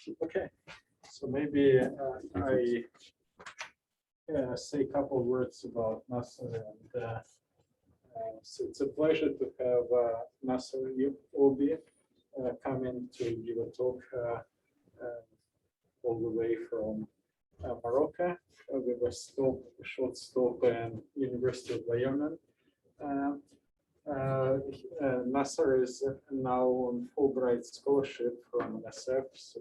Okay, so maybe I say a couple of words about Nasr, and so it's a pleasure to have Nasrrddine Youbi come in to give a talk all the way from Morocco with a short stop in University of Wyoming. Nasser is now on Fulbright scholarship from NSF, so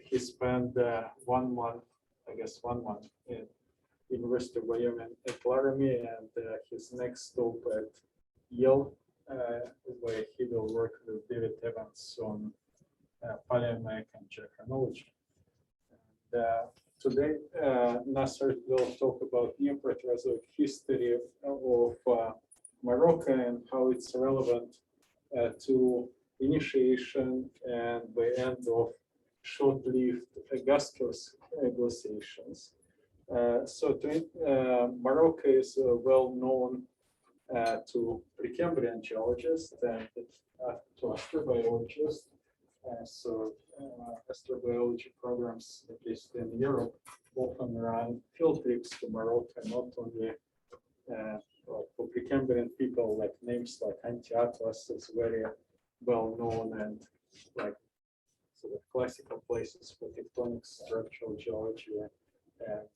he spent 1 month, I guess 1 month in University of Wyoming at Laramie, and his next stop at Yale, where he will work with David Evans on paleomech and geochronology. Today, Nasser will talk about Neoproterozoic history of Morocco and how it's relevant to initiation and the end of short-lived Gaskiers glaciations. Morocco is well known to Precambrian geologists and to astrobiologists. Astrobiology programs, at least in Europe, often run field trips to Morocco, not only for Precambrian people, like names like Anti-Atlas is very well known and like sort of classical places for tectonic structural geology and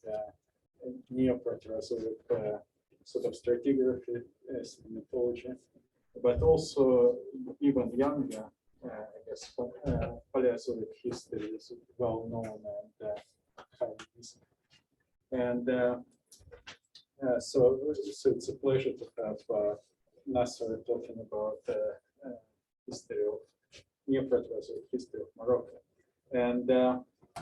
Neoproterozoic sort of stratigraphy, sedimentology, but also even younger, I guess, Paleozoic history is well known and highly recent. And so it's a pleasure to have Nasser talking about history of Neoproterozoic history of Morocco. And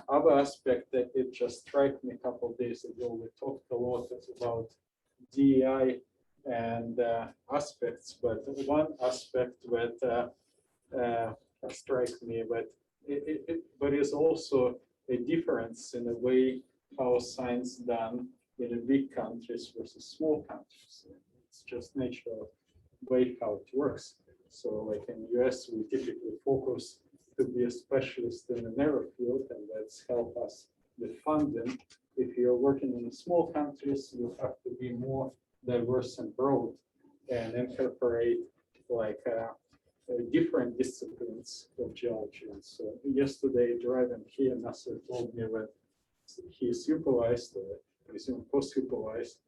other aspect that it just struck me a couple of days ago, we talked a lot about DEI and aspects, but one aspect that strikes me, but is also a difference in the way how science done in big countries versus small countries. It's just natural way how it works. So like in the US, we typically focus to be a specialist in a narrow field, and that's help us with funding. If you're working in small countries, you have to be more diverse and broad and incorporate like different disciplines of geology. And so yesterday, driving here, Nasser told me that he supervised, co-supervised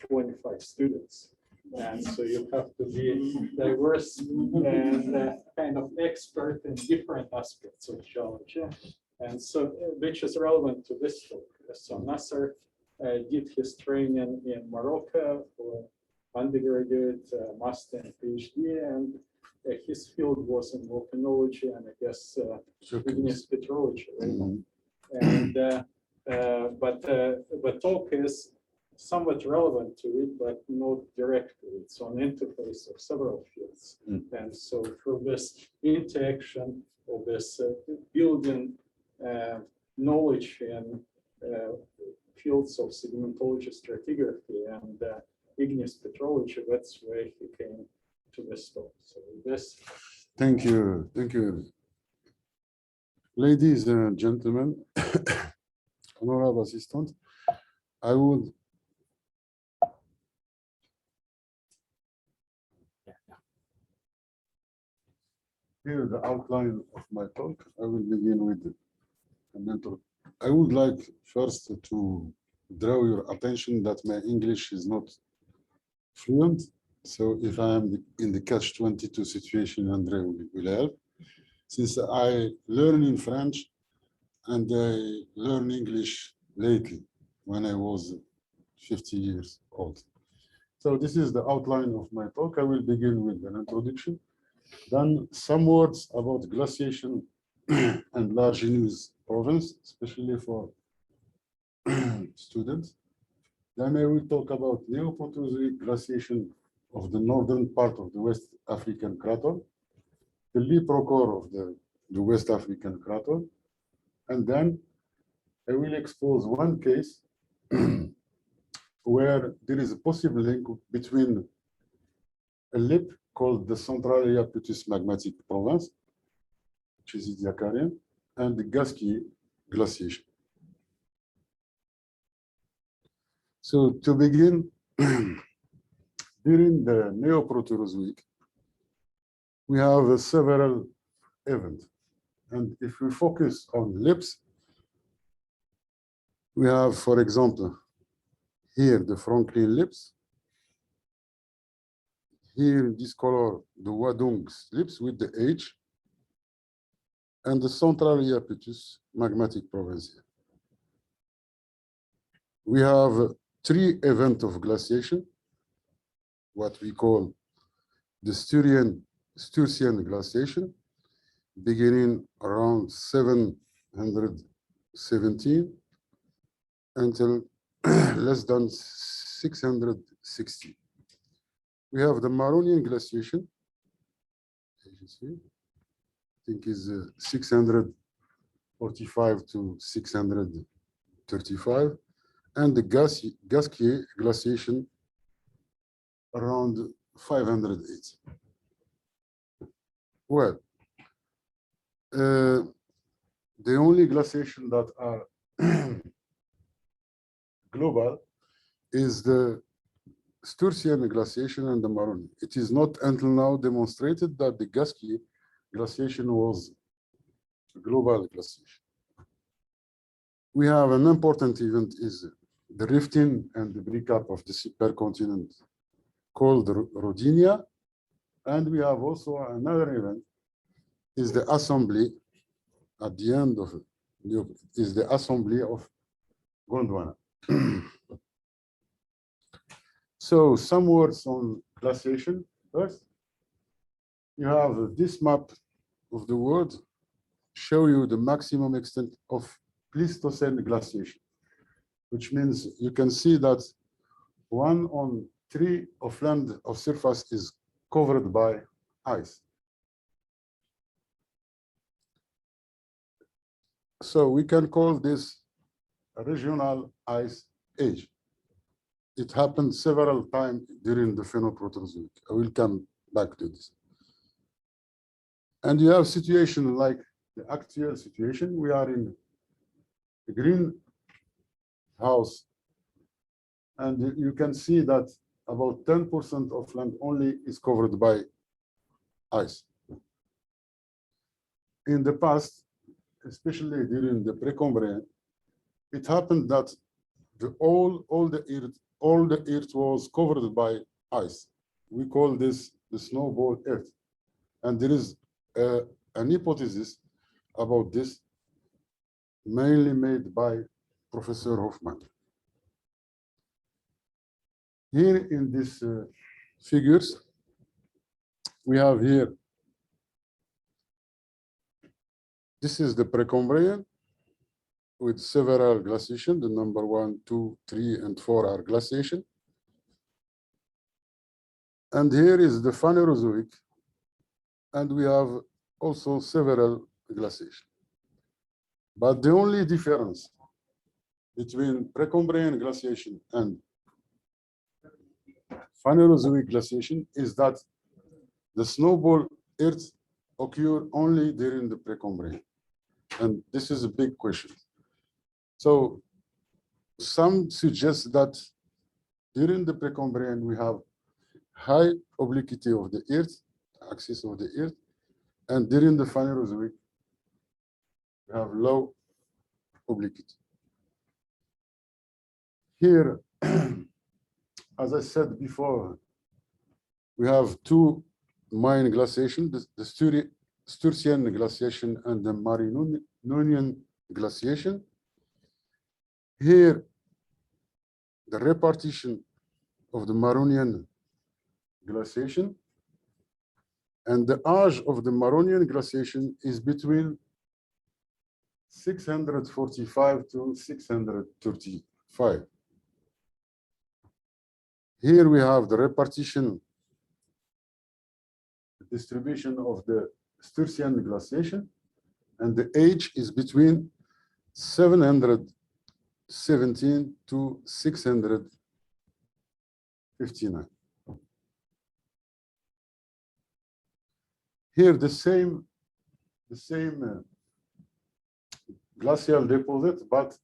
25 students. And so you have to be diverse and kind of expert in different aspects of geology. And so, which is relevant to this talk. So Nasser did his training in Morocco for undergraduate, master and PhD, and his field was in volcanology and I guess igneous petrology. Right? And but talk is somewhat relevant to it, but not directly. It's on interface of several fields. And so through this interaction of this building knowledge in fields of sedimentology, stratigraphy, and igneous petrology, that's where he came to this talk. So this. Thank you. Ladies and gentlemen, honorable assistant, I would here the outline of my talk. I will begin with a mental. I would like first to draw your attention that my English is not fluent. So if I am in the catch-22 situation, Andre will help. Since I learn in French and I learn English lately when I was 50 years old. So this is the outline of my talk. I will begin with an introduction. Then some words about glaciation and large igneous province, especially for students. Then I will talk about Neoproterozoic glaciation of the northern part of the West African crater, the Leprocore of the West African crater, and then I will expose one case where there is a possible link between a lip called the Central Iapetus Magmatic Province, which is Ediacaran, and the Gaskier glaciation. So to begin, during the Neoproterozoic, we have several events. And if we focus on lips, we have, for example, here the Franklin lips. Here in this color, the Wadung lips with the H, and the Central Iapetus Magmatic Province. We have 3 events of glaciation, what we call the Sturtian glaciation, beginning around 717 until less than 660. We have the Mauritanian glaciation, as you see, I think is 645 to 635, and the Gaskier glaciation around 580. Well, the only glaciation that are global is the Sturtian glaciation and the Mauritanian. It is not until now demonstrated that the Gaskier glaciation was a global glaciation. We have an important event is the rifting and the breakup of the supercontinent called Rodinia. And we have also another event is the assembly at the end of is the assembly of Gondwana. So some words on glaciation first. You have this map of the world show you the maximum extent of Pleistocene glaciation, which means you can see that 1 on 3 of land of surface is covered by ice. So we can call this a regional ice age. It happened several times during the Phenoproterozoic. I will come back to this. And you have situation like the actual situation. We are in the greenhouse, and you can see that about 10% of land only is covered by ice. In the past, especially during the Precambrian, it happened that all the earth was covered by ice. We call this the snowball earth. And there is an hypothesis about this, mainly made by Professor Hoffman. Here in these figures, we have here, this is the Precambrian with several glaciation. The number 1, 2, 3, and 4 are glaciation. And here is the Phanerozoic, and we have also several glaciation. But the only difference between Precambrian glaciation and Phanerozoic glaciation is that the snowball earth occur only during the Precambrian. And this is a big question. So some suggest that during the Precambrian, we have high obliquity of the earth, axis of the earth, and during the Phanerozoic, we have low obliquity. Here, as I said before, we have 2 main glaciations, the Sturtian glaciation and the Marinonian glaciation. Here, the repartition of the Marinonian glaciation, and the age of the Marinonian glaciation is between 645 to 635. Here we have the repartition, the distribution of the Sturtian glaciation, and the age is between 717 to 659. Here the same glacial deposits, but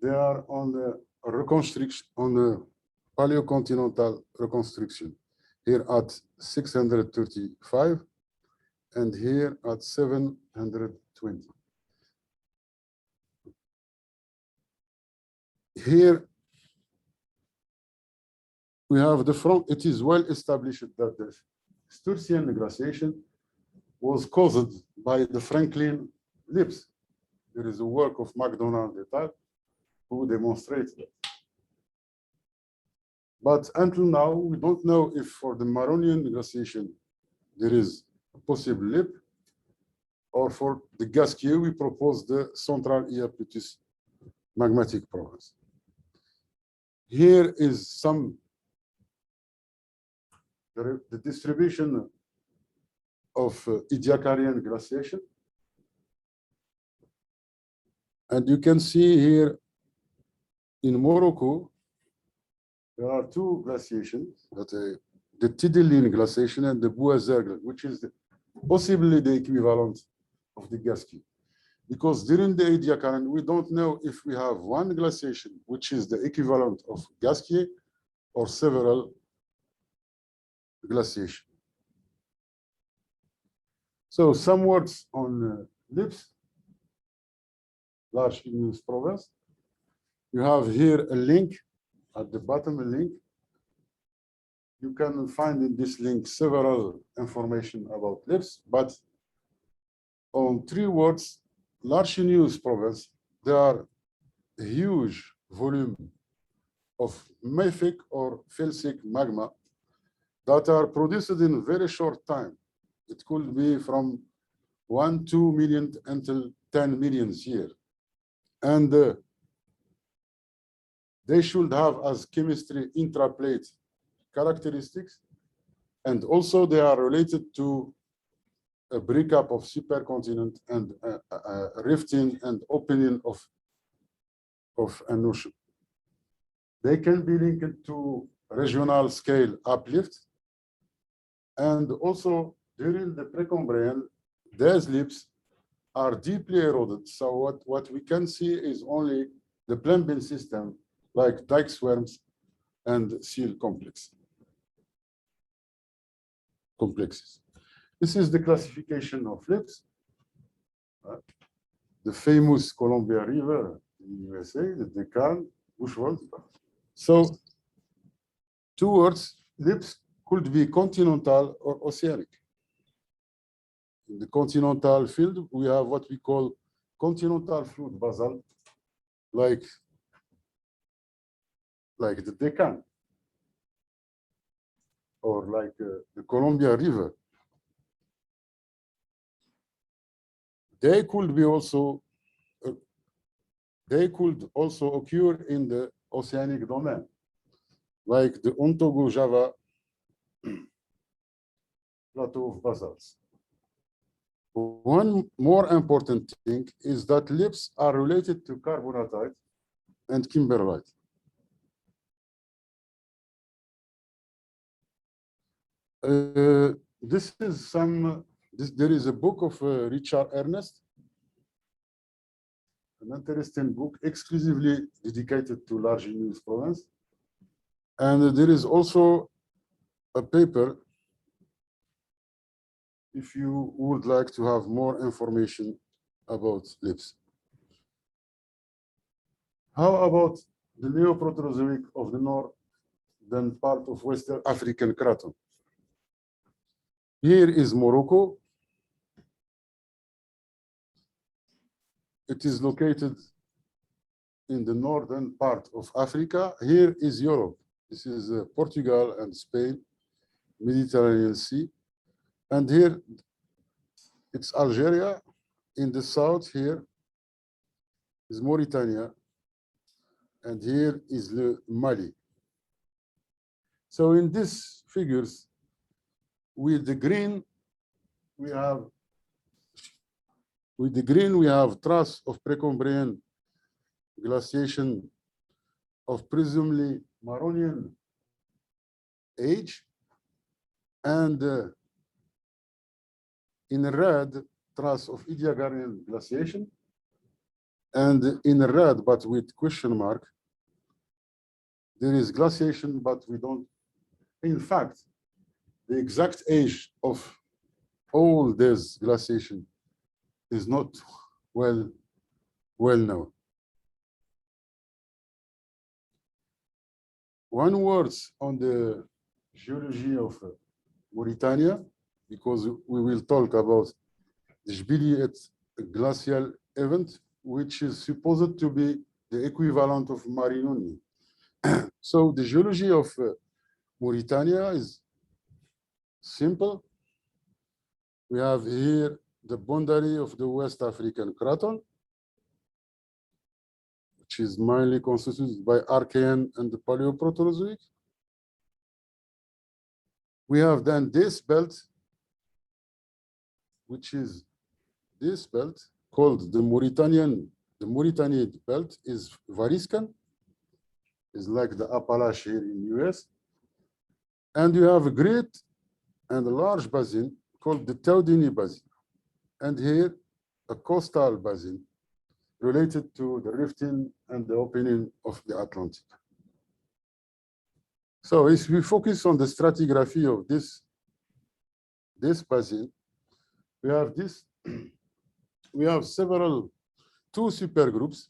they are on the reconstruction, on the paleocontinental reconstruction, here at 635 and here at 720. Here we have the front. It is well established that the Sturtian glaciation was caused by the Franklin lips. There is a work of MacDonald et al. Who demonstrates that. But until now, we don't know if for the Maronian glaciation there is a possible lip, or for the Gaskiers, we propose the Central Iapetus Magmatic Province. Here is some the distribution of Ediacaran glaciation. And you can see here in Morocco, there are two glaciations, the Tidilene glaciation and the Ouarzazate, which is possibly the equivalent of the Gaskiers. Because during the Ediacaran, we don't know if we have one glaciation, which is the equivalent of Gaskiers, or several glaciations. So some words on lips, large igneous province. You have here a link at the bottom, a link. You can find in this link several information about lips, but on 3 words, large igneous province, there are a huge volume of mafic or felsic magma that are produced in a very short time. It could be from 1-2 million until 10 million years. And they should have as chemistry intraplate characteristics. And also they are related to a breakup of supercontinent and rifting and opening of an ocean. They can be linked to regional scale uplift. And also during the Precambrian, these lips are deeply eroded. So what we can see is only the plumbing system, like dike swarms and seal complexes. This is the classification of lips. The famous Columbia River in the USA, the Deccan, Bushwald. So 2 words, lips could be continental or oceanic. In the continental field, we have what we call continental fluid basalt, like the Deccan, or like the Columbia River. They could be also occur in the oceanic domain, like the Ontogo-Java plateau of basalts. One more important thing is that lips are related to carbonatite and kimberlite. There is a book of Richard Ernest, an interesting book exclusively dedicated to large igneous province. And there is also a paper if you would like to have more information about lips. How about the Neoproterozoic of the northern part of Western African Craton? Here is Morocco. It is located in the northern part of Africa. Here is Europe. This is Portugal and Spain, Mediterranean Sea. And here it's Algeria. In the south here is Mauritania. And here is Mali. So in these figures, with the green, we have trace of Precambrian glaciation of presumably Maronian age, and in red, trace of Ediacaran glaciation, And in red, but with question mark, there is glaciation, but we don't. In fact, the exact age of all this glaciation is not well known. One word on the geology of Mauritania, because we will talk about the Jubilate glacial event, which is supposed to be the equivalent of Marinoni. So the geology of Mauritania is simple. We have here the boundary of the West African Craton, which is mainly constituted by Archean and the Paleoproterozoic. We have then this belt, which is this belt called the Mauritanian belt is Variscan, is like the Appalachian here in US. And you have a great and a large basin called the Taudini Basin. And here, a coastal basin related to the rifting and the opening of the Atlantic. So if we focus on the stratigraphy of this basin, we have this, we have two supergroups,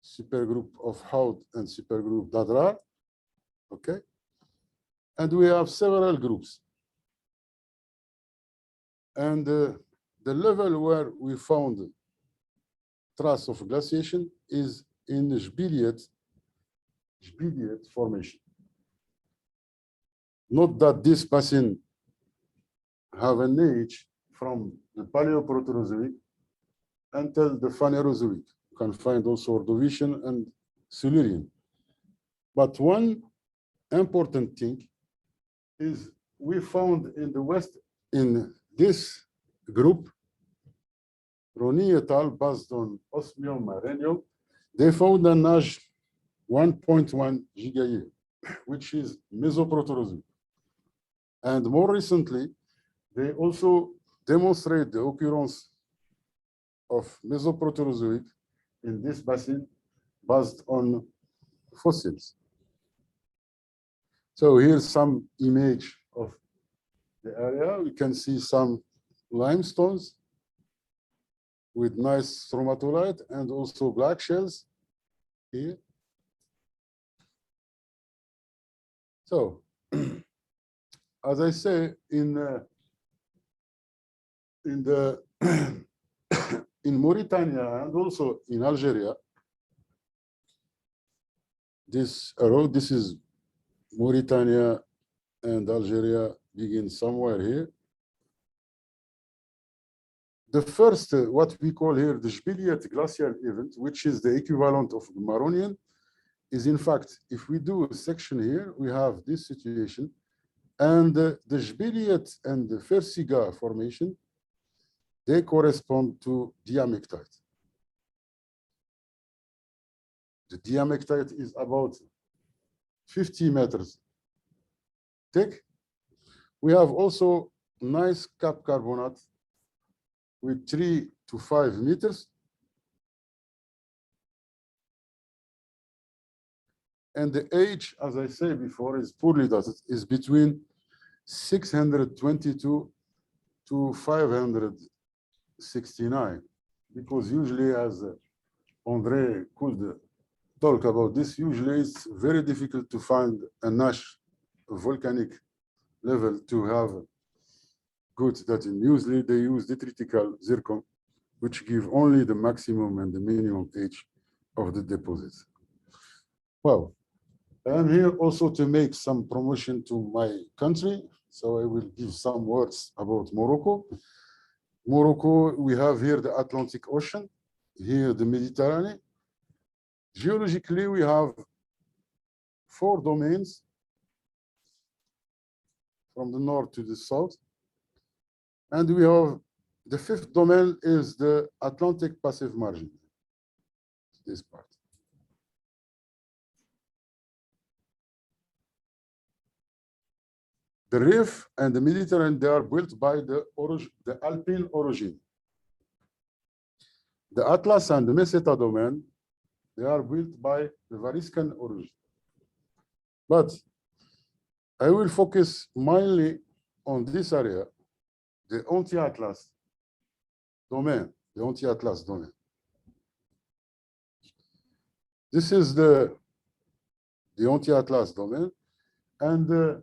supergroup of Haut and supergroup d'Adrar, okay? And we have several groups. And the level where we found trace of glaciation is in the Jubilate formation. Not that this basin have an age from the Paleoproterozoic until the Phanerozoic. You can find also Ordovician and Silurian. But one important thing is we found in the West, in this group, Roni et al., based on osmium and rhenium, they found an age 1.1 gigayear, which is Mesoproterozoic. And more recently, they also demonstrate the occurrence of Mesoproterozoic in this basin based on fossils. So here's some image of the area. We can see some limestones with nice stromatolite and also black shells here. So, as I say, in Mauritania and also in Algeria, this is Mauritania and Algeria begin somewhere here. The first, what we call here the Jubilate glacial event, which is the equivalent of the Maronian, is in fact, if we do a section here, we have this situation, and the Jubilate and the Fersiga formation, they correspond to diamectite. The diamectite is about 50 meters thick. We have also nice cap carbonate with 3 to 5 meters. And the age, as I said before, is poorly dated, is between 622 to 569, because usually, as André could talk about this, usually it's very difficult to find a Nash volcanic level to have good dating. Usually they use detritical zircon, which give only the maximum and the minimum age of the deposits. Well, I'm here also to make some promotion to my country. So I will give some words about Morocco. Morocco, we have here the Atlantic Ocean, here the Mediterranean. Geologically, we have 4 domains from the north to the south. And we have the 5th domain is the Atlantic passive margin, this part. The Rif and the Mediterranean, they are built by the Alpine orogene. The Atlas and the Meseta domain, they are built by the Variscan origin. But I will focus mainly on this area, the anti-Atlas domain, the anti-Atlas domain. This is the anti-Atlas domain. And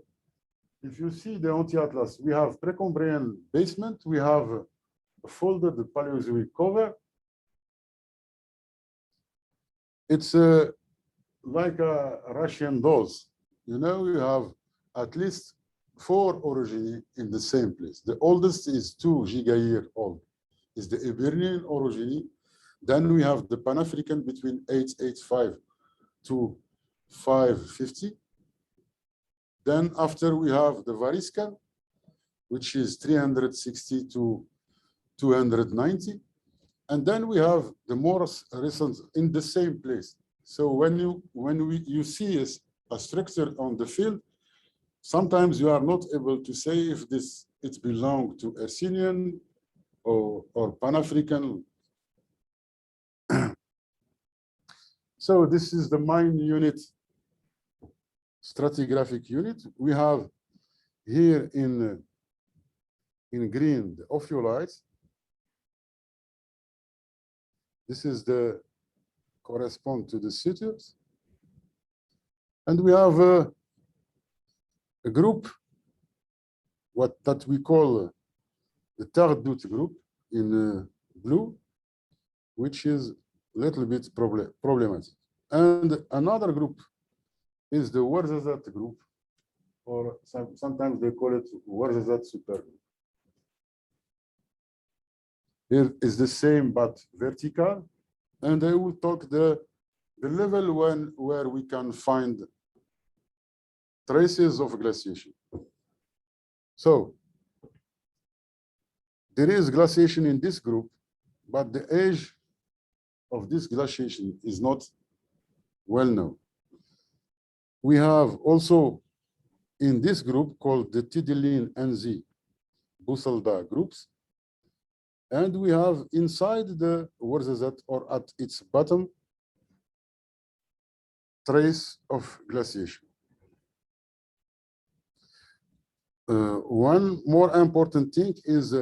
if you see the anti-Atlas, we have Precambrian basement, we have a folded Paleozoic cover. It's like a Russian dolls. You know, you have at least 4 orogeny in the same place. The oldest is 2 gigayear old. Is the Iberian orogeny. Then we have the Pan-African between 885 to 550. Then after we have the Variscan, which is 360 to 290. And then we have the more recent in the same place. So when you see a structure on the field, sometimes you are not able to say if it belongs to Hercynian or Pan-African. So this is the main unit, stratigraphic unit. We have here in green the ophiolites. This is the correspond to the sutures. And we have a group, that we call the Tardout group in blue, which is a little bit problematic. And another group is the Ouarzazate group, or sometimes they call it Ouarzazate supergroup. Here is the same but vertical, and I will talk the level where we can find traces of glaciation. So there is glaciation in this group, but the age of this glaciation is not well known. We have also in this group called the Tidilene NZ Busalda groups. And we have inside the Ouarzazate, or at its bottom, trace of glaciation. One more important thing is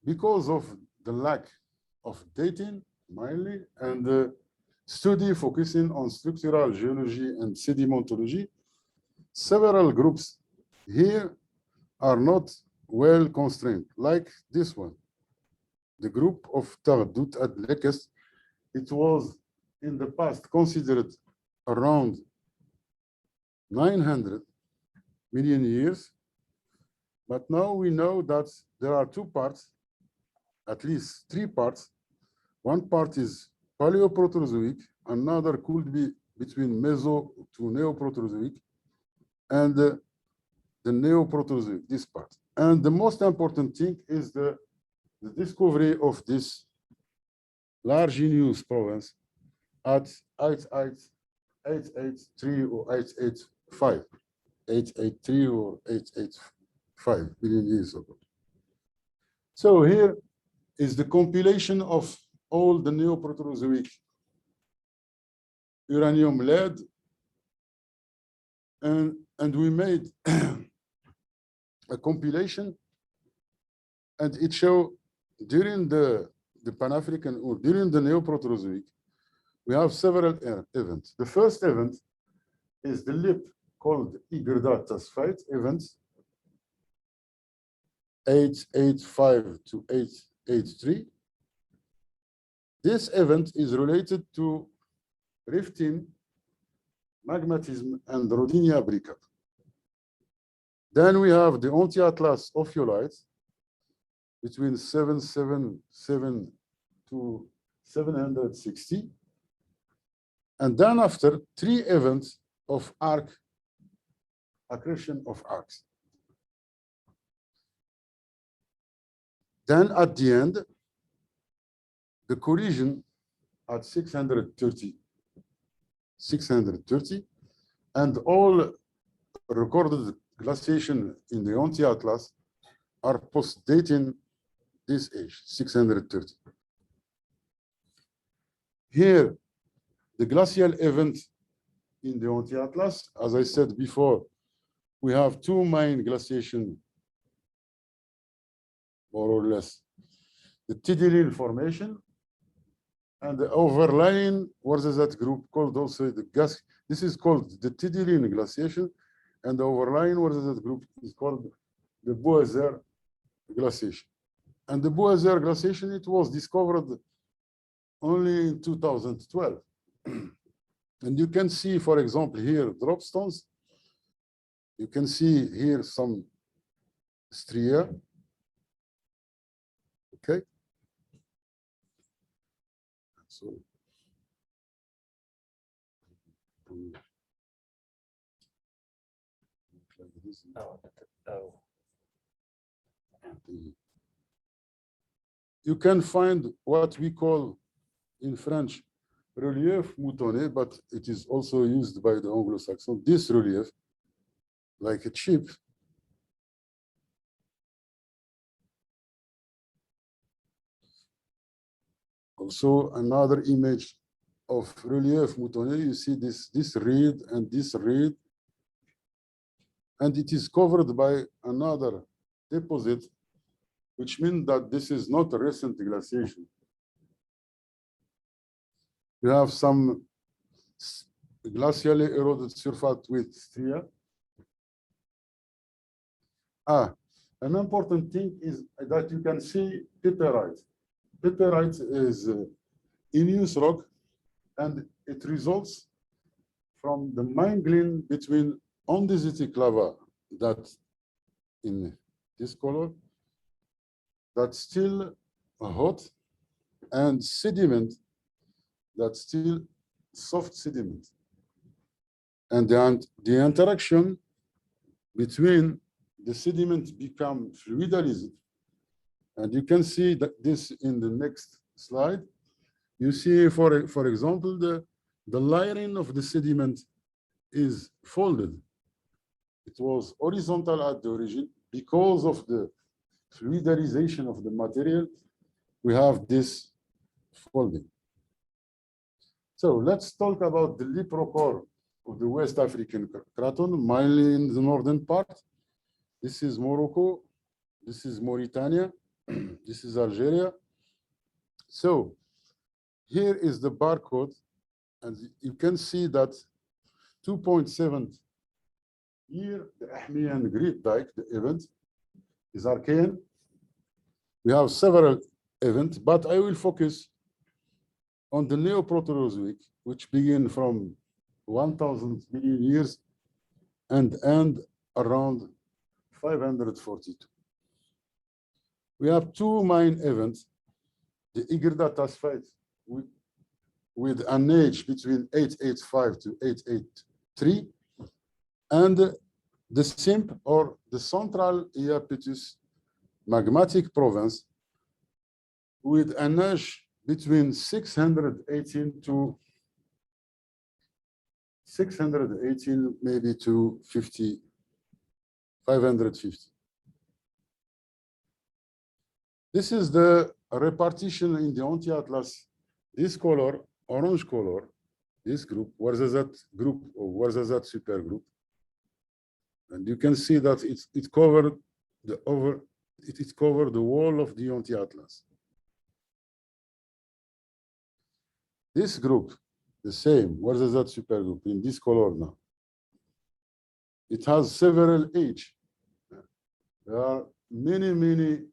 because of the lack of dating, mainly, and the study focusing on structural geology and sedimentology, several groups here are not well constrained, like this one. The group of Tardout at Lekes, it was in the past considered around 900 million years, but now we know that there are 2 parts, at least 3 parts. One part is Paleoproterozoic, another could be between Meso to Neoproterozoic, and the Neoproterozoic, this part. And the most important thing is the discovery of this large igneous province at 883 or 885, 883 or 885 billion years ago. So here is the compilation of all the Neoproterozoic uranium lead, and we made a compilation, and it shows during the Pan-African or during the Neoproterozoic, we have several events. The first event is the lip called Igneous event, 885 to 883. This event is related to rifting, magmatism, and Rodinia breakup. Then we have the anti-Atlas ophiolites between 777 to 760. And then after 3 events of accretion of arcs. Then at the end, the collision at 630, and all recorded glaciation in the anti-Atlas are post-dating this age, 630. Here, the glacial event in the Anti-Atlas, as I said before, we have two main glaciations, more or less. The Tidilin formation and the overlying Ouarzazate group called also the gas. This is called the Tidilin glaciation, and the overlying Ouarzazate group is called the Boazer glaciation. And the Boazer glaciation, it was discovered only in 2012. And you can see, for example, here drop stones. You can see here some stria. Okay. So you can find what we call in French relief moutonné, but it is also used by the Anglo-Saxon. This relief, like a chip, also another image of relief moutonné. You see this reed and this reed, and it is covered by another deposit, which means that this is not a recent glaciation. You have some glacially eroded surface with stria. An important thing is that you can see piperite. Piperite is igneous rock, and it results from the mingling between andesitic lava that in this color, that's still hot, and sediment that's still soft sediment. And the interaction between the sediment become fluidized. And you can see that this in the next slide. You see, for example, the layering of the sediment is folded. It was horizontal at the origin. Because of the fluidization of the material, we have this folding. So let's talk about the Leprocore of the West African craton, mainly in the northern part. This is Morocco. This is Mauritania. This is Algeria. So here is the barcode, and you can see that 2.7 here, the Ahmiyan Great Dike, the event is Archean. We have several events, but I will focus on the Neoproterozoic, which begin from 1,000 million years and end around 542. We have two main events, the Igneous phase with an age between 885 to 883, and the CIMP, or the Central Iapetus Magmatic Province, with an age between 618 to 618, maybe to 550. This is the repartition in the Anti-Atlas. This color, orange color, this group, Ouarzazate group or Ouarzazate supergroup. And you can see that it covered the wall of the Anti-Atlas. This group, the same, Ouarzazate supergroup in this color now. It has several age. There are many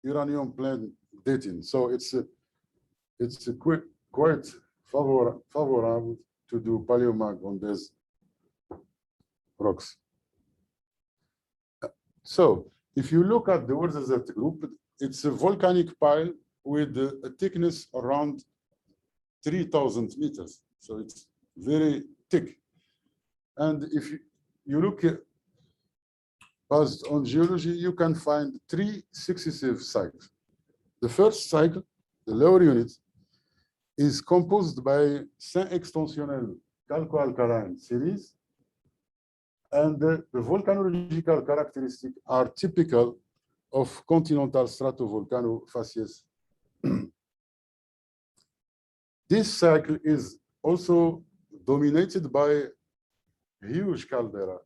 uranium plane dating. So it's quite favorable to do paleomag on these rocks. So if you look at the Ouarzazate group, it's a volcanic pile with a thickness around 3,000 meters. So it's very thick. And if you look at, based on geology, you can find three successive cycles. The first cycle, the lower unit, is composed by Saint-Extensionnel calco-alkaline series, and the volcanological characteristics are typical of continental stratovolcano facies This cycle is also dominated by huge caldera,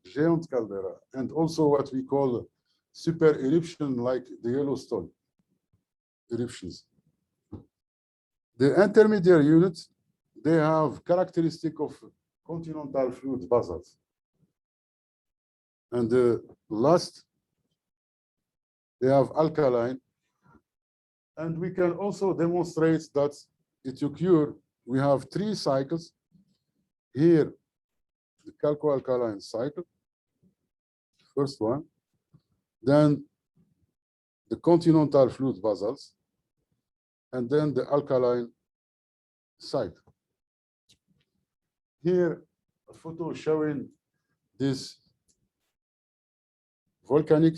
giant caldera, and also what we call super eruption like the Yellowstone eruptions. The intermediate units, they have characteristic of continental fluid basalts. And the last, they have alkaline. And we can also demonstrate that it occurs. We have 3 cycles. Here, the calco-alkaline cycle, first one. Then the continental fluid basalts, and then the alkaline cycle. Here, a photo showing these volcanic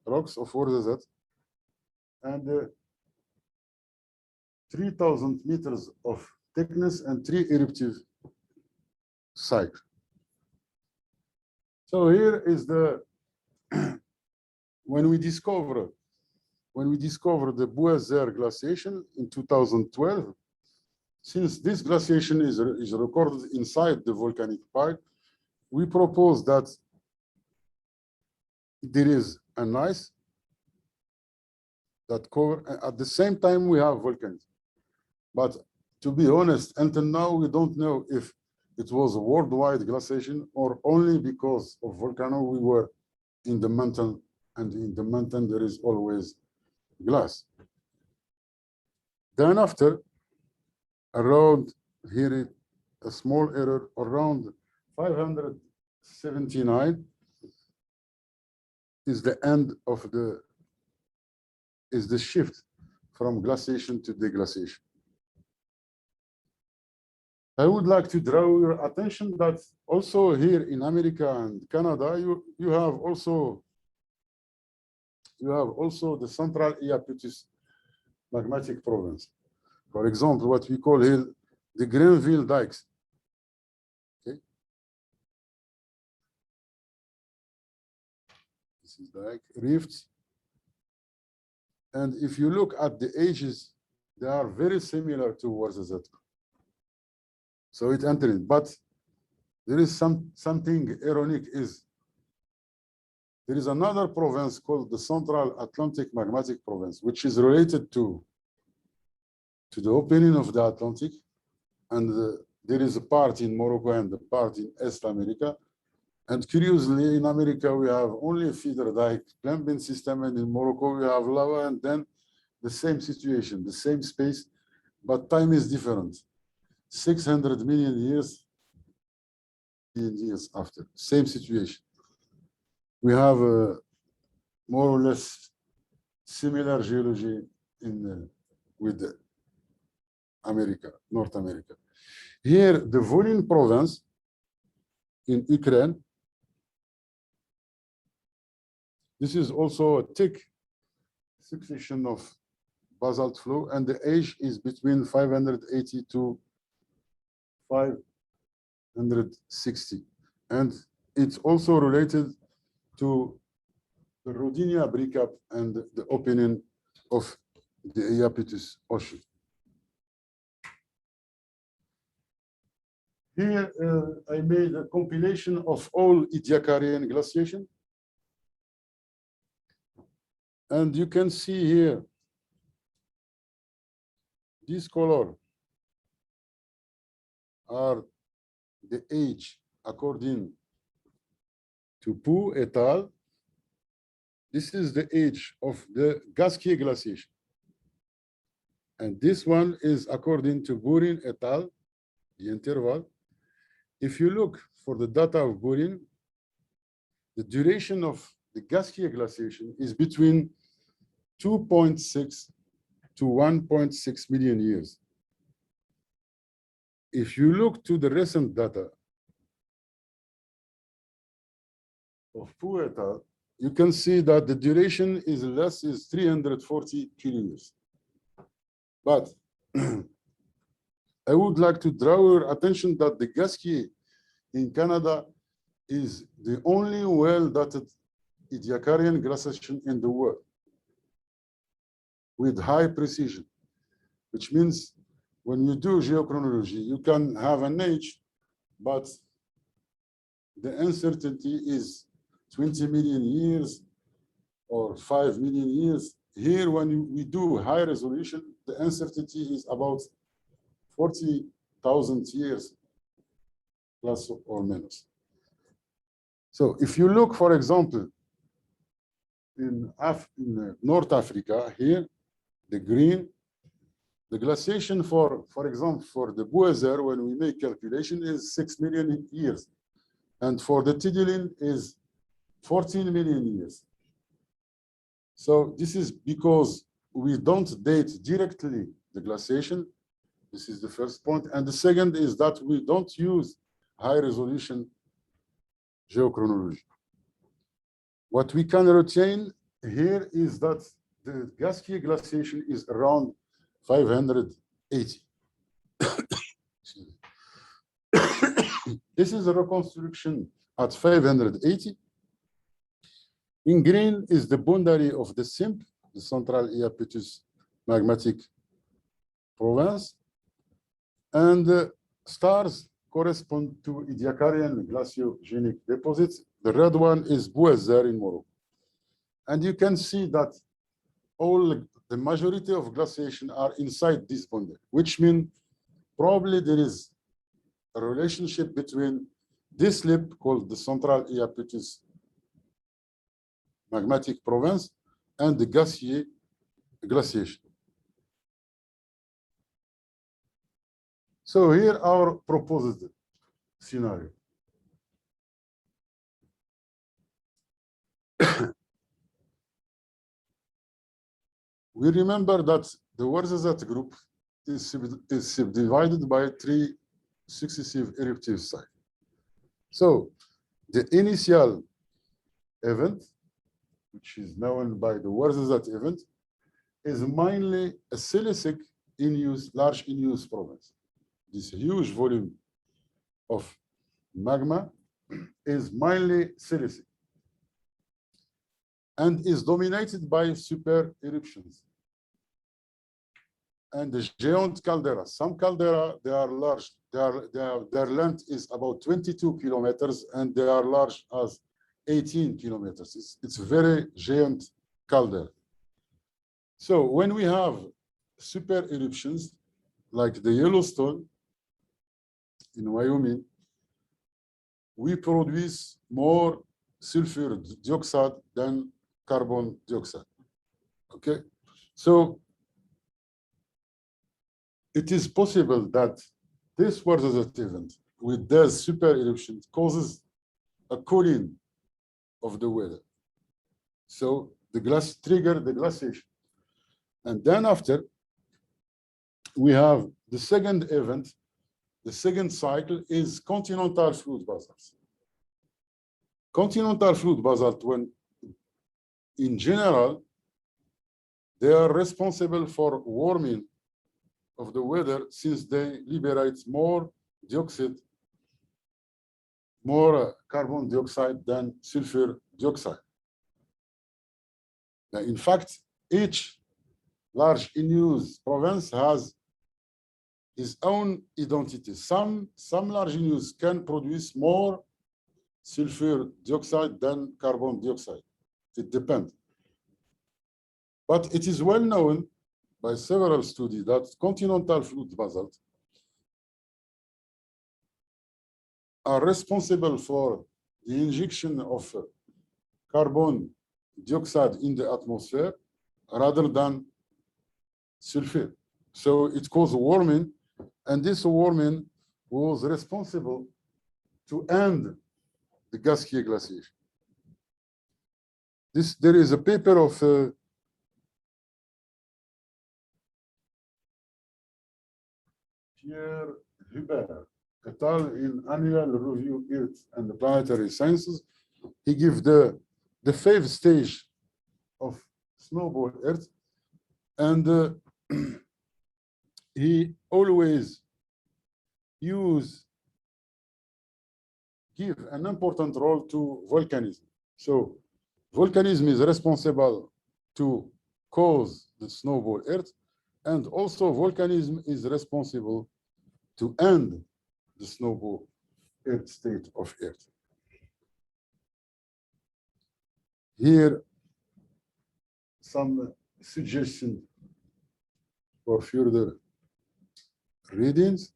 rocks of Ouarzazate, and 3,000 meters of thickness and 3 eruptive cycles. So here is the when we discover the Bouazer glaciation in 2012, since this glaciation is recorded inside the volcanic pipe, we propose that there is an ice that cover, at the same time we have volcanoes. But to be honest, until now we don't know if it was a worldwide glaciation or only because of volcano we were in the mountain, and in the mountain there is always glass. Then after, around here, a small error, around 579 is the end of the shift from glaciation to deglaciation. I would like to draw your attention that also here in America and Canada, you have also the Central Iapetus Magmatic Province. For example, what we call here the Grenville dikes. Okay. This is dike, rifts. And if you look at the ages, they are very similar to Ouarzazate. So it entered, but there is something ironic is there is another province called the Central Atlantic Magmatic Province, which is related to the opening of the Atlantic, and there is a part in Morocco and a part in East America. And curiously, in America we have only a feeder dike plumbing system, and in Morocco we have lava, and then the same situation, the same space, but time is different. 600 million years after, same situation. We have more or less similar geology with America, North America. Here, the Volyn province in Ukraine. This is also a thick succession of basalt flow, and the age is between 580 to 560, and it's also related to the Rodinia breakup and the opening of the Iapetus Ocean. Here I made a compilation of all Ediacaran glaciation, and you can see here this color are the age according to Pou et al. This is the age of the Gaskier glaciation. And this one is according to Bourin et al., the interval. If you look for the data of Bourin, the duration of the Gaskier glaciation is between 2.6 to 1.6 million years. If you look to the recent data of Pou et al., you can see that the duration is less, is 340 kilometers. But I would like to draw your attention that the Gaskier in Canada is the only well-dated Ediacaran glaciation in the world with high precision, which means when you do geochronology, you can have an age, but the uncertainty is 20 million years or 5 million years. Here, when we do high resolution, the uncertainty is about 40,000 years, plus or minus. So if you look, for example, in North Africa, here, the green, the glaciation for example, for the Bouézère, when we make calculation, is 6 million years. And for the Tidilin is 14 million years. So this is because we don't date directly the glaciation. This is the first point. And the second is that we don't use high resolution geochronology. What we can retain here is that the Gaskier glaciation is around 580. This is a reconstruction at 580. In green is the boundary of the CIMP, the Central Iapetus Magmatic Province, and the stars correspond to Ediacaran glaciogenic deposits. The red one is Bouézère in Morocco. And you can see that the majority of glaciation are inside this boundary, which means probably there is a relationship between this lip called the Central Iapetus Magmatic Province and the Gaskier glaciation. So here our proposed scenario. We remember that the Ouarzazate group is subdivided by 3 successive eruptive sites. So the initial event, which is known by the Ouarzazate event, is mainly a silicic large igneous province. This huge volume of magma is mainly silicic and is dominated by super eruptions and the giant caldera. Some caldera, they are large. Their length is about 22 kilometers and they are large as 18 kilometers. It's very giant caldera. So when we have super eruptions like the Yellowstone in Wyoming, we produce more sulfur dioxide than carbon dioxide. Okay, so it is possible that this Ouarzazate event with those super eruptions causes a cooling of the weather. So the trigger the glaciation. And then after, we have the second event. The second cycle is continental fluid basalts. Continental fluid basalt, when in general, they are responsible for warming of the weather since they liberate more dioxide, more carbon dioxide than sulfur dioxide. Now, in fact, each large igneous province has its own identity. Some large igneous can produce more sulfur dioxide than carbon dioxide. It depends. But it is well known by several studies that continental fluid basalt are responsible for the injection of carbon dioxide in the atmosphere rather than sulfur. So it caused warming, and this warming was responsible to end the Gaskier glaciation. There is a paper of Pierre Hubert et al. In Annual Review Earth and the Planetary Sciences. He gives the 5th stage of snowball Earth, and he always give an important role to volcanism. So volcanism is responsible to cause the snowball Earth, And also volcanism is responsible to end the snowball Earth state of Earth. Here, some suggestions for further readings.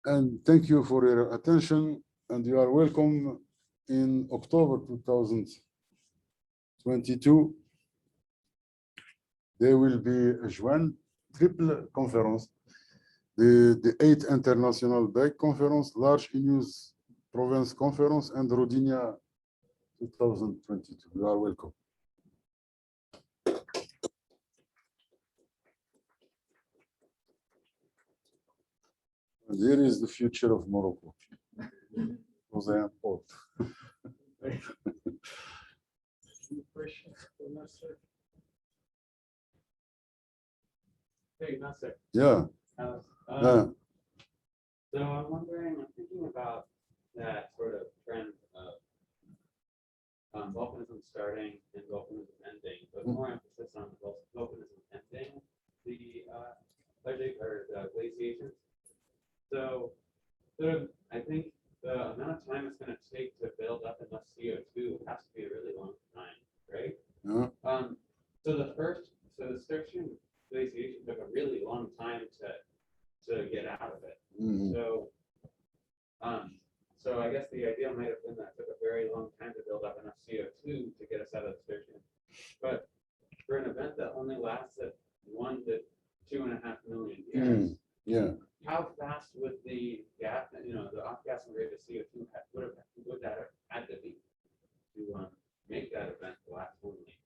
And thank you for your attention, and you are welcome in October 2022. There will be a joint triple conference, the 8th International Bike Conference, Large Igneous Province Conference, and Rodinia 2022. You are welcome. And here is the future of Morocco. Because I am old. Any questions for Nasser? Hey, Nasser. Yeah. So I'm wondering, I'm thinking about that sort of trend of volcanism starting and volcanism ending, but more emphasis on volcanism ending the glaciations. So sort of, I think the amount of time it's going to take to build up enough CO2 has to be a really long time, right? Yeah. So the Sturtian glaciation took a really long time to get out of it. Mm-hmm. So I guess the idea might have been that it took a very long time to build up enough CO2 to get us out of the Sturtian. But for an event that only lasted 1 to 2.5 million years, Yeah. how fast would the gas, the off-gassing rate of CO2 would that have had to be to make that event last only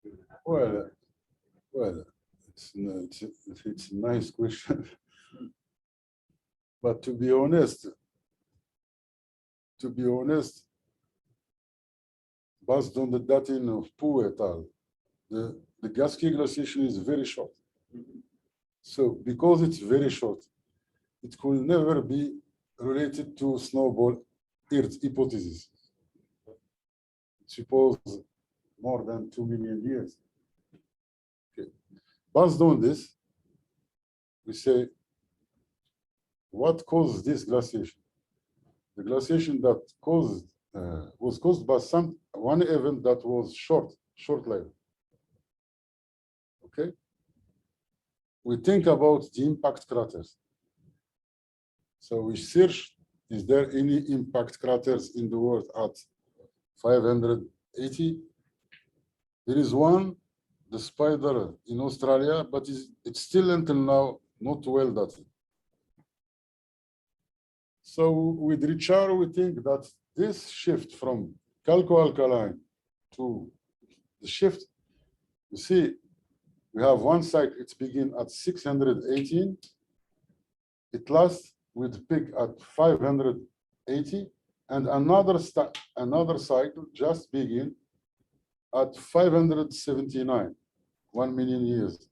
2.5 million years? Well, it's a nice question. But to be honest, based on the data of Pou et al., the Gaskier glaciation is very short. So because it's very short, it could never be related to snowball Earth hypothesis. Suppose more than 2 million years. Okay. Based on this, we say, what caused this glaciation? The glaciation that was caused by one event that was short-lived. Okay. We think about the impact craters. So we search, is there any impact craters in the world at 580? There is one, the Spider in Australia, but it's still until now not well dated. So with Richard, we think that this shift from calco-alkaline to the shift, you see, we have one cycle, it's begin at 618, it lasts with peak at 580, and another cycle just begin at 579, 1 million years.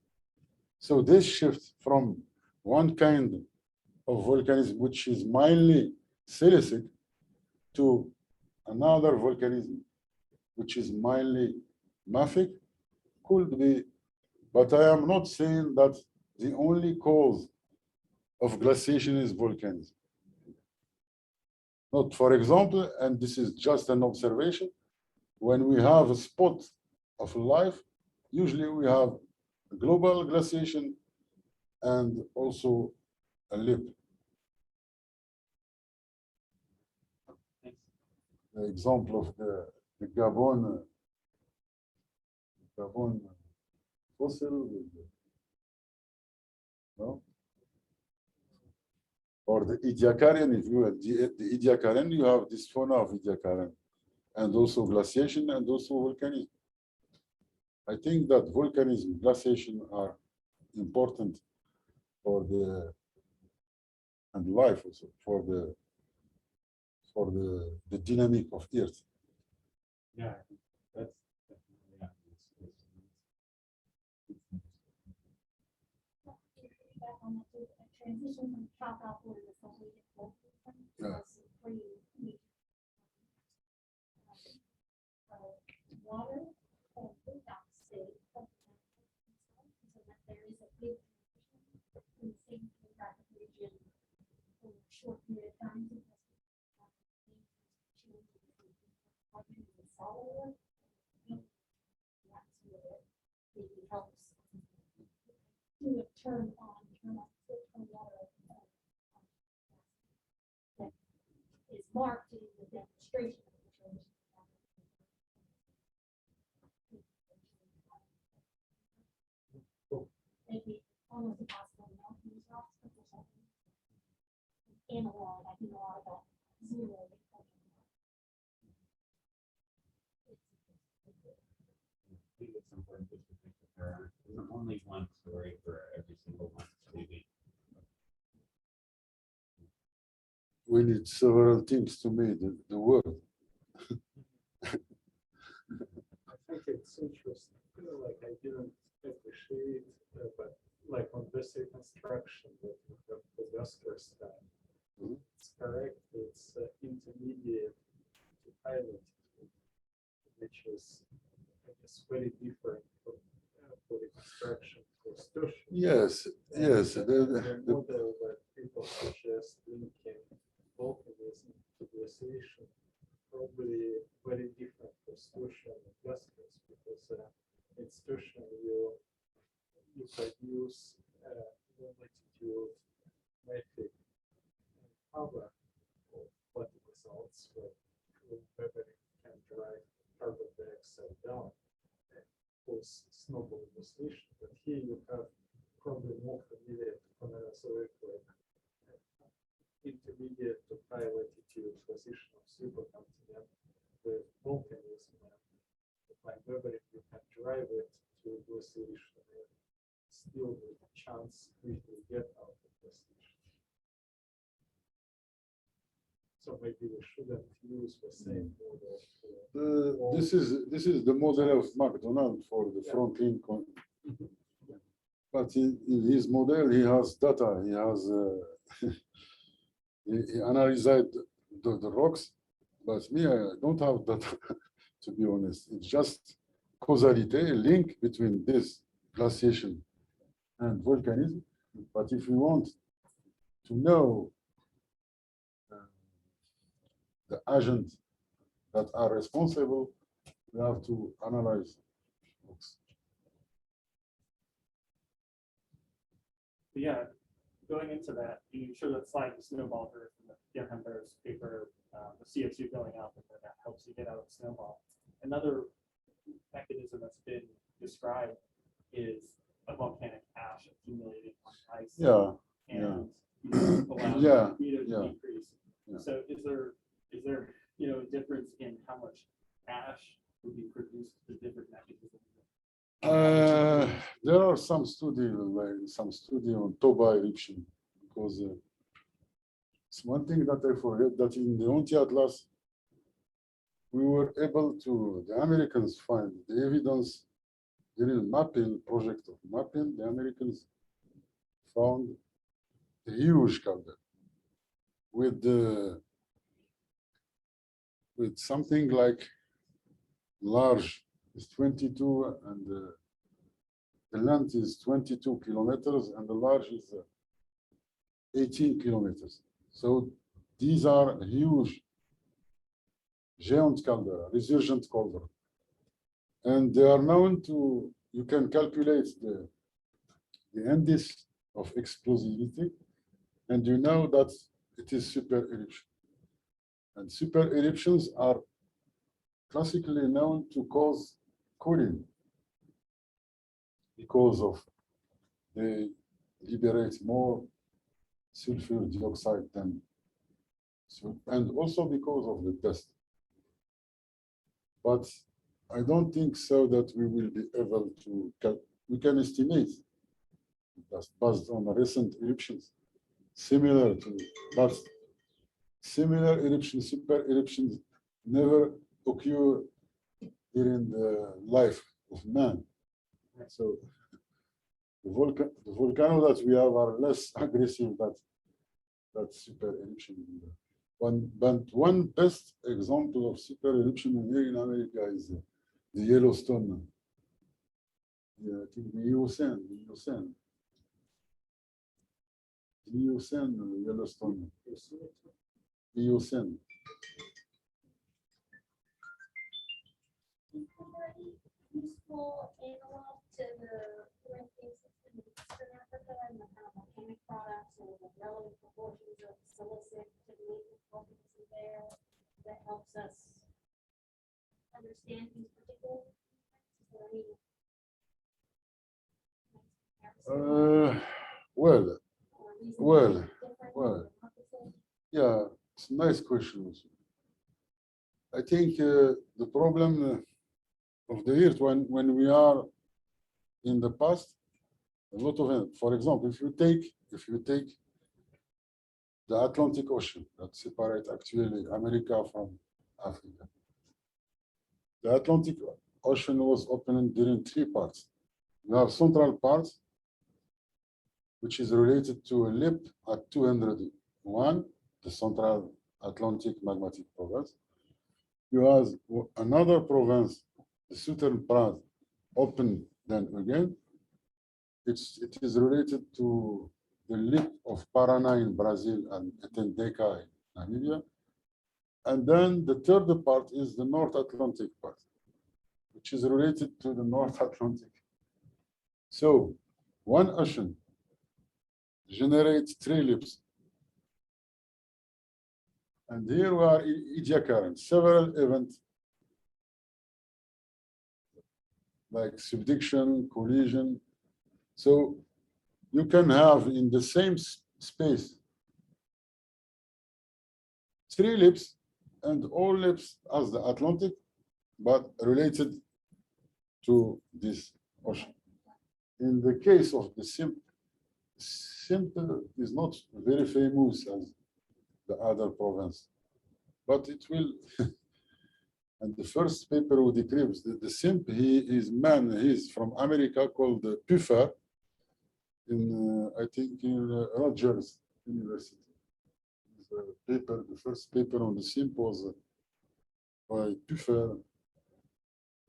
So this shift from one kind of volcanism, which is mildly silicic, to another volcanism, which is mildly mafic, could be, but I am not saying that the only cause of glaciation is volcanism. Not, for example, and this is just an observation, when we have a spot of life, usually we have a global glaciation and also a lip. The example of the Gabon fossil, no? Or the Ediacaran, if you have the Ediacaran, you have this fauna of Ediacaran, and also glaciation and also volcanism. I think that volcanism, glaciation are important for the and life also for the dynamic of Earth. Yeah, that's definitely transition from chalk upward to foliage. Yeah. short period of time. It helps do a turn on, turn off, turn water. That is marked in the demonstration. Maybe almost impossible to melt these rocks, but there's something analog. I think a lot about zero. I think it's important just to think that there isn't only one story for every single one. Maybe We need several things to make the world. I think it's interesting. Like I didn't appreciate, but like on this reconstruction that you have the Gaskiers style, Mhm. it's correct. It's intermediate to pilot, which is I guess very different for reconstruction for Stushin. Yes, yes. The model that people suggest linking volcanism to glaciation probably very different for Stushin and Gaskiers because in Stushin you produce low latitude metric cover of what the results for whether it can drive carbon dioxide down and cause snowball glaciation. But here you have probably more familiar Paleozoic like intermediate to high latitude position of supercontinent with volcanism and like whether you can drive it to glaciation and still with a chance we will get out of glaciation. So maybe we shouldn't use the same model for This is the model of McDonald for the front ring. But in his model, he has data. He has he analyzed the rocks. But me, I don't have data. To be honest, it's just causality, a link between this glaciation and volcanism. But if we want to know the agents that are responsible, we have to analyze rocks. Yeah, going into that, you show that slide, the snowball curve from the Geohamber's paper, the CO2 going up, and then that helps you get out of the snowball. Another mechanism that's been described is a volcanic ash accumulating on ice. Yeah, And allows Yeah, the heat to yeah, decrease. yeah. So is there a difference in how much ash would be produced with different mechanisms? There are some study on Toba eruption, because it's one thing that I forget that in the Anti-Atlas, we were able to, the Americans find the evidence during mapping project of mapping, the Americans found a huge caldera with something like large is 22 and the length is 22 kilometers and the large is 18 kilometers. So these are huge giant caldera, resurgent caldera. And they are known to, you can calculate the index of explosivity, and you know that it is super eruption. And super eruptions are classically known to cause cooling because of they liberate more sulfur dioxide than so, and also because of the dust. But I don't think so that we will be able to, we can estimate just based on recent eruptions, similar to, but similar eruptions, super eruptions never occur during the life of man. So the volcanoes that we have are less aggressive than that super eruption. But one best example of super eruption here in America is the Yellowstone. Yeah, I think the Eocene, Yellowstone. Eocene. Is there any useful analog to the Corinthian system in Eastern Africa and the kind of volcanic products or the relative proportions of silicic to the volcanism there that helps us understand these particular? Is there any Well, or reason well, different well. or not the same? yeah, it's a nice question. I think the problem of the Earth when we are in the past, a lot of it. For example, if you take the Atlantic Ocean that separates actually America from Africa, the Atlantic Ocean was opened during three parts. You have central part, which is related to a lip at 201, the Central Atlantic Magmatic Province. You have another province, the southern part, open then again. It is related to the lip of Paraná in Brazil and Ediacaran in Namibia. And then the third part is the North Atlantic part, which is related to the North Atlantic. So one ocean generates three lips. And here we are in Ediacaran, several events like subduction, collision. So you can have in the same space three lips and all lips as the Atlantic, but related to this ocean. In the case of the CIMP, CIMP is not very famous as the other province, but it will. And the first paper who describes the CIMP, he's from America called Puffer in, I think, in Rutgers University. The first paper on the CIMP was by Puffer,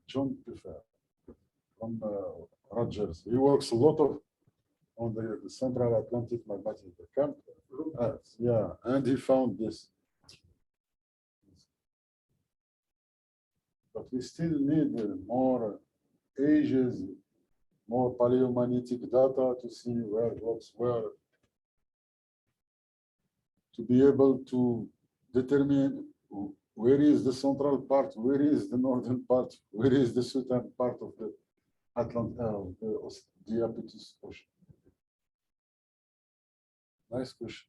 John Puffer from Rutgers. He works a lot on the Central Atlantic Magmatic Camp. Yeah, and he found this. But we still need more ages, more paleomagnetic data to see where rocks were, to be able to determine where is the central part, where is the northern part, where is the southern part of the Iapetus Ocean. Nice question.